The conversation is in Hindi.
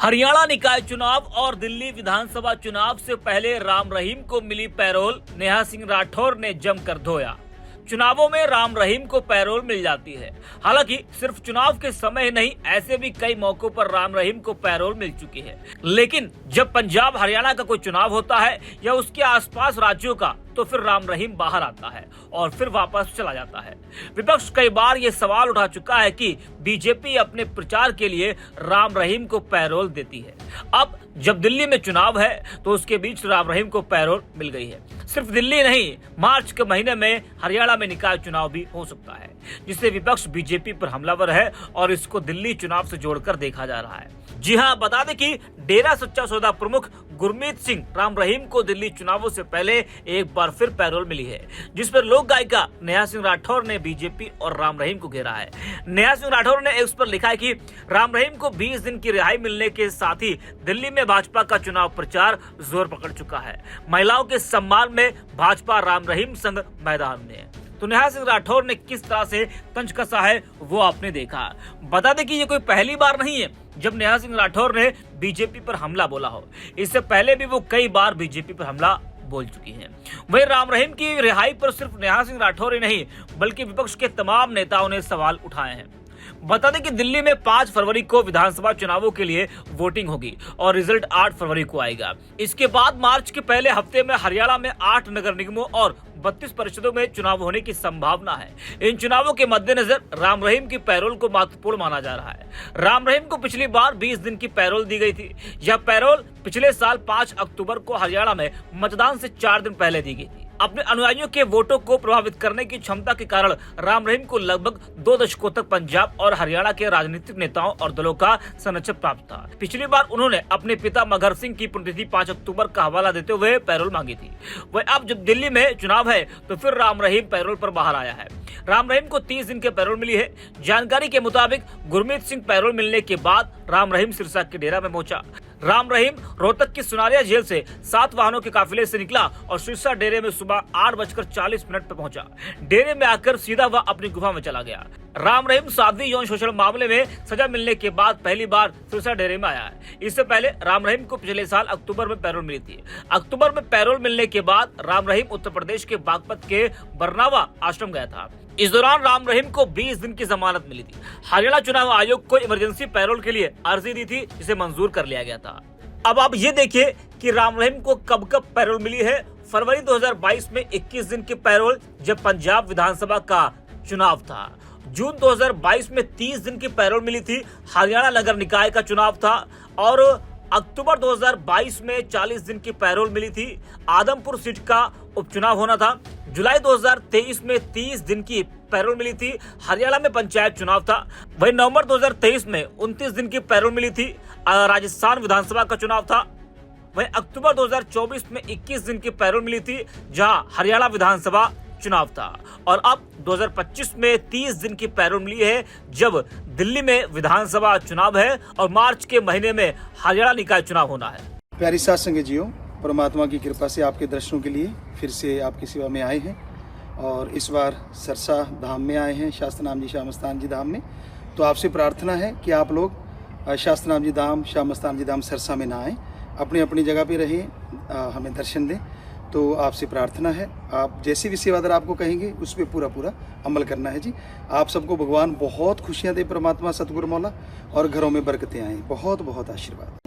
हरियाणा निकाय चुनाव और दिल्ली विधानसभा चुनाव से पहले राम रहीम को मिली पैरोल नेहा सिंह राठौर ने जमकर धोया। चुनावों में राम रहीम को पैरोल मिल जाती है। हालांकि सिर्फ चुनाव के समय ही नहीं, ऐसे भी कई मौकों पर राम रहीम को पैरोल मिल चुकी है। लेकिन जब पंजाब हरियाणा का कोई चुनाव होता है या उसके आसपास राज्यों का, तो फिर राम रहीम बाहर आता है और फिर वापस चला जाता है। विपक्ष कई बार ये सवाल उठा चुका है कि बीजेपी अपने प्रचार के लिए राम रहीम को पैरोल देती है। अब जब दिल्ली में चुनाव है तो उसके बीच राम रहीम को पैरोल मिल गई है। सिर्फ दिल्ली नहीं, मार्च के महीने में हरियाणा में निकाय चुनाव भी हो सकता है, जिससे विपक्ष बीजेपी पर हमलावर है और इसको दिल्ली चुनाव से जोड़कर देखा जा रहा है। जी हां, बता दें कि डेरा सच्चा सौदा प्रमुख गुरमीत सिंह राम रहीम को दिल्ली चुनावों से पहले एक बार फिर पैरोल मिली है, जिस पर लोक गायिका नेहा सिंह राठौर ने बीजेपी और राम रहीम को घेरा है। नेहा सिंह राठौर ने एक्स पर लिखा है कि राम रहीम को 20 दिन की रिहाई मिलने के साथ ही दिल्ली में भाजपा का चुनाव प्रचार जोर पकड़ चुका है। महिलाओं के सम्मान में भाजपा राम रहीम संग मैदान में है। तो नेहा सिंह राठौर ने किस तरह से तंज कसा है वो आपने देखा। बता दें कि ये कोई पहली बार नहीं है जब नेहा सिंह राठौर ने बीजेपी पर हमला बोला हो। इससे पहले भी वो कई बार बीजेपी पर हमला बोल चुकी हैं। वहीं राम रहीम की रिहाई पर सिर्फ नेहा सिंह राठौर ही नहीं, बल्कि विपक्ष के तमाम नेताओं ने सवाल उठाए हैं। बता दें कि दिल्ली में 5 फरवरी को विधानसभा चुनावों के लिए वोटिंग होगी और रिजल्ट 8 फरवरी को आएगा। इसके बाद मार्च के पहले हफ्ते में हरियाणा में 8 नगर निगमों और 32 परिषदों में चुनाव होने की संभावना है। इन चुनावों के मद्देनजर राम रहीम की पैरोल को महत्वपूर्ण माना जा रहा है। राम रहीम को पिछली बार 20 दिन की पैरोल दी गई थी। यह पैरोल पिछले साल 5 अक्टूबर को हरियाणा में मतदान से 4 दिन पहले दी गई थी। अपने अनुयायियों के वोटों को प्रभावित करने की क्षमता के कारण राम रहीम को लगभग 2 दशकों तक पंजाब और हरियाणा के राजनीतिक नेताओं और दलों का संरक्षक प्राप्त था। पिछली बार उन्होंने अपने पिता मगर सिंह की पुण्यतिथि 5 अक्टूबर का हवाला देते हुए पैरोल मांगी थी। वह अब जब दिल्ली में चुनाव है तो फिर राम रहीम पैरोल पर बाहर आया है। राम रहीम को 30 दिन के पैरोल मिली है। जानकारी के मुताबिक गुरमीत सिंह पैरोल मिलने के बाद राम रहीम सिरसा के डेरा में पहुंचा। राम रहीम रोहतक की सुनारिया जेल से 7 वाहनों के काफिले से निकला और सिरसा डेरे में सुबह 8:40 पर पहुंचा। डेरे में आकर सीधा वह अपनी गुफा में चला गया। राम रहीम साध्वी यौन शोषण मामले में सजा मिलने के बाद पहली बार सिरसा डेरे में आया है। इससे पहले राम रहीम को पिछले साल अक्टूबर में पैरोल मिली थी। अक्टूबर में पैरोल मिलने के बाद राम रहीम उत्तर प्रदेश के बागपत के बरनावा आश्रम गया था। इस दौरान राम रहीम को 20 दिन की जमानत मिली थी। हरियाणा चुनाव आयोग को इमरजेंसी पैरोल के लिए अर्जी दी थी, जिसे मंजूर कर लिया गया था। अब आप ये देखिए कि राम रहीम को कब कब पैरोल मिली है। फरवरी 2022 में 21 दिन की पैरोल, जब पंजाब विधानसभा का चुनाव था। जून 2022 में 30 दिन की पैरोल मिली थी, हरियाणा नगर निकाय का चुनाव था। और अक्टूबर 2022 में 40 दिन की पैरोल मिली थी, आदमपुर सीट का उपचुनाव होना था। जुलाई 2023 में 30 दिन की पैरोल मिली थी, हरियाणा में पंचायत चुनाव था। वहीं नवंबर 2023 में 29 दिन की पैरोल मिली थी, राजस्थान विधानसभा का चुनाव था। वहीं अक्टूबर 2024 में 21 दिन की पैरोल मिली थी, जहां हरियाणा विधानसभा चुनाव था। और अब 2025 में 30 दिन की पैरोल मिली है, जब दिल्ली में विधानसभा चुनाव है और मार्च के महीने में हरियाणा निकाय चुनाव होना है। प्यारी साथ संगीजियों, परमात्मा की कृपा से आपके दर्शनों के लिए फिर से आपकी सेवा में आए हैं और इस बार सरसा धाम में आए हैं, शास्त्रनाम जी श्यामस्तान जी धाम में। तो आपसे प्रार्थना है कि आप लोग शास्त्रनाम जी धाम, श्यामस्तान जी धाम सरसा में ना आएँ, अपनी अपनी जगह पे रहें, हमें दर्शन दें। तो आपसे प्रार्थना है, आप जैसे भी सेवादार आपको कहेंगे उस पर पूरा अमल करना है जी। आप सबको भगवान बहुत खुशियाँ दे, परमात्मा सतगुरु मौला, और घरों में बरकतें आएँ। बहुत बहुत आशीर्वाद।